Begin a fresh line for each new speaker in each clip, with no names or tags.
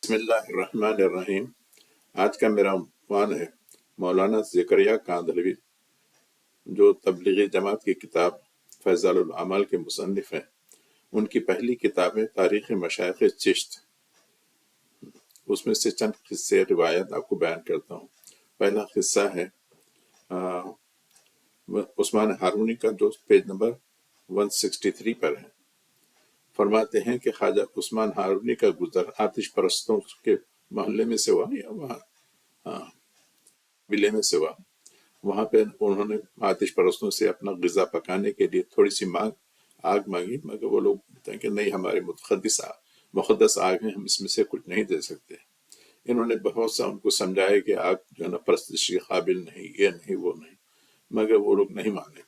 بسم اللہ الرحمن الرحیم۔ آج کا میرا عنوان ہے مولانا زکریا کاندھلوی، جو تبلیغی جماعت کی کتاب فیضان الاعمال کے مصنف ہیں۔ ان کی پہلی کتاب ہے تاریخ مشائخ چشت۔ اس میں سے چند قصے روایت آپ کو بیان کرتا ہوں۔ پہلا قصہ ہے عثمان ہارونی کا، جو پیج نمبر 163 پر ہے۔ فرماتے ہیں کہ خواجہ عثمان ہارونی کا گزر آتش پرستوں کے محلے میں سے ہوا، یا وہاں قبیلے میں سے ہوا۔ وہاں پہ انہوں نے آتش پرستوں سے اپنا غذا پکانے کے لیے تھوڑی سی آگ مانگی، مگر وہ لوگ بولتے ہیں کہ نہیں، ہمارے مقدس آگ ہے، ہم اس میں سے کچھ نہیں دے سکتے۔ انہوں نے بہت سا ان کو سمجھایا کہ آگ جو ہے نا پرستش کے قابل نہیں، یہ نہیں وہ نہیں، مگر وہ لوگ نہیں مانے۔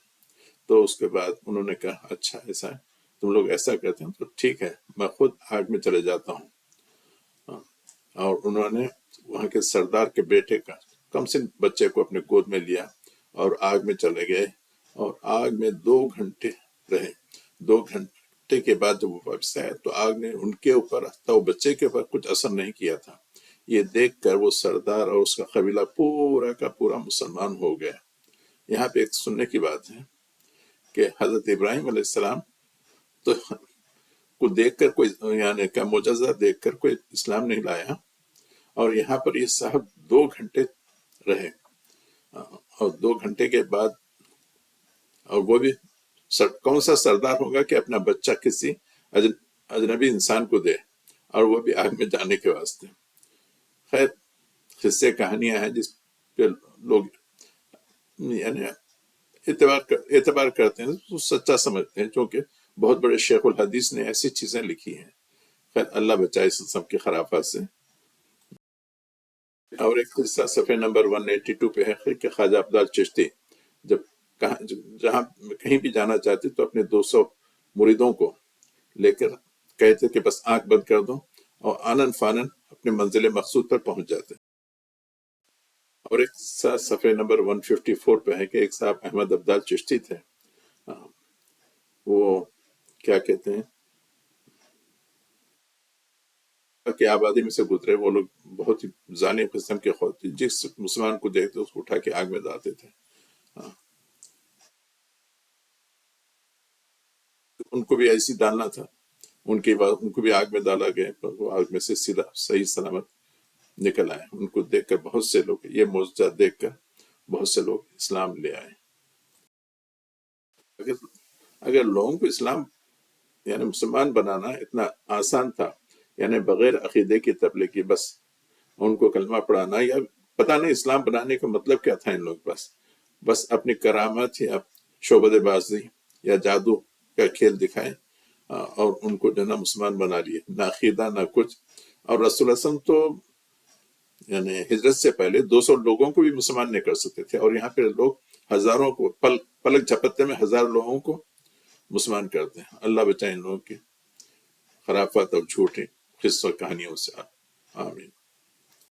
تو اس کے بعد انہوں نے کہا اچھا ایسا ہے، تم لوگ ایسا کرتے ہیں تو ٹھیک ہے، میں خود آگ میں چلے جاتا ہوں۔ اور انہوں نے وہاں کے سردار کے بیٹے کا کم سن بچے کو اپنے گود میں لیا اور آگ میں چلے گئے، اور آگ میں 2 گھنٹے رہے۔ 2 گھنٹے کے بعد جب وہ واپس آئے تو آگ نے ان کے اوپر، تو بچے کے اوپر کچھ اثر نہیں کیا تھا۔ یہ دیکھ کر وہ سردار اور اس کا قبیلہ پورا کا پورا مسلمان ہو گیا۔ یہاں پہ ایک سننے کی بات ہے کہ حضرت ابراہیم علیہ السلام تو کو دیکھ کر کوئی، یعنی کا معجزہ دیکھ کر کوئی اسلام نہیں لایا، اور یہاں پر یہ صاحب 2 گھنٹے رہے، اور 2 گھنٹے کے بعد، اور وہ بھی کون سا سردار ہوگا کہ اپنا بچہ کسی اجنبی انسان کو دے، اور وہ بھی آگ میں جانے کے واسطے۔ خیر، قصے کہانیاں ہیں جس پہ لوگ یعنی اعتبار کرتے ہیں، تو سچا سمجھتے ہیں، چونکہ بہت بڑے شیخ الحدیث نے ایسی چیزیں لکھی ہیں۔ خیر، اللہ بچائے اس سب کی خرافات سے۔ اور ایک قصہ صفحے نمبر 182 پہ ہے کہ خواجہ عبدال چشتی جب جہاں کہیں بھی جانا چاہتے تو اپنے 200 مریدوں کو لے کر کہتے کہ بس آنکھ بند کر دو، اور آنن فانن اپنے منزل مقصود پر پہنچ جاتے۔ اور ایک صفحے نمبر 154 پہ ہے کہ ایک صاحب احمد عبدال چشتی تھے، وہ کیا کہتے ہیں کہ آبادی میں سے گزرے۔ وہ لوگ بہت ہی ظالم قسم کے ہوتے، جس مسلمان کو دیکھتے اس کو اٹھا کے آگ میں ڈالتے تھے۔ ان کو بھی ایسی ڈالنا تھا، ان کو بھی آگ میں ڈالا گیا، پر وہ آگ میں سے سیدھا صحیح سلامت نکل آئے۔ ان کو دیکھ کر بہت سے لوگ، یہ معجزہ دیکھ کر بہت سے لوگ اسلام لے آئے۔ اگر لوگوں کو اسلام یعنی مسلمان بنانا اتنا آسان تھا، یعنی بغیر عقیدے کی تبلیغ کی، بس ان کو کلمہ پڑھانا، یا پتہ نہیں اسلام بنانے کا مطلب کیا تھا ان لوگ، بس اپنی کرامت یا شعبدے بازی یا جادو کا کھیل دکھائے، اور ان کو جو نا مسلمان بنا لیے، نہ عقیدہ نہ کچھ۔ اور رسول اللہ صلی اللہ علیہ وسلم تو یعنی ہجرت سے پہلے 200 لوگوں کو بھی مسلمان نہیں کر سکتے تھے، اور یہاں پہ لوگ ہزاروں کو پلک جھپکتے میں 1000 لوگوں کو مسلمان کرتے ہیں۔ اللہ بچائے ان لوگوں کی خرافات اور جھوٹی قصوں کہانیوں سے۔ آمین۔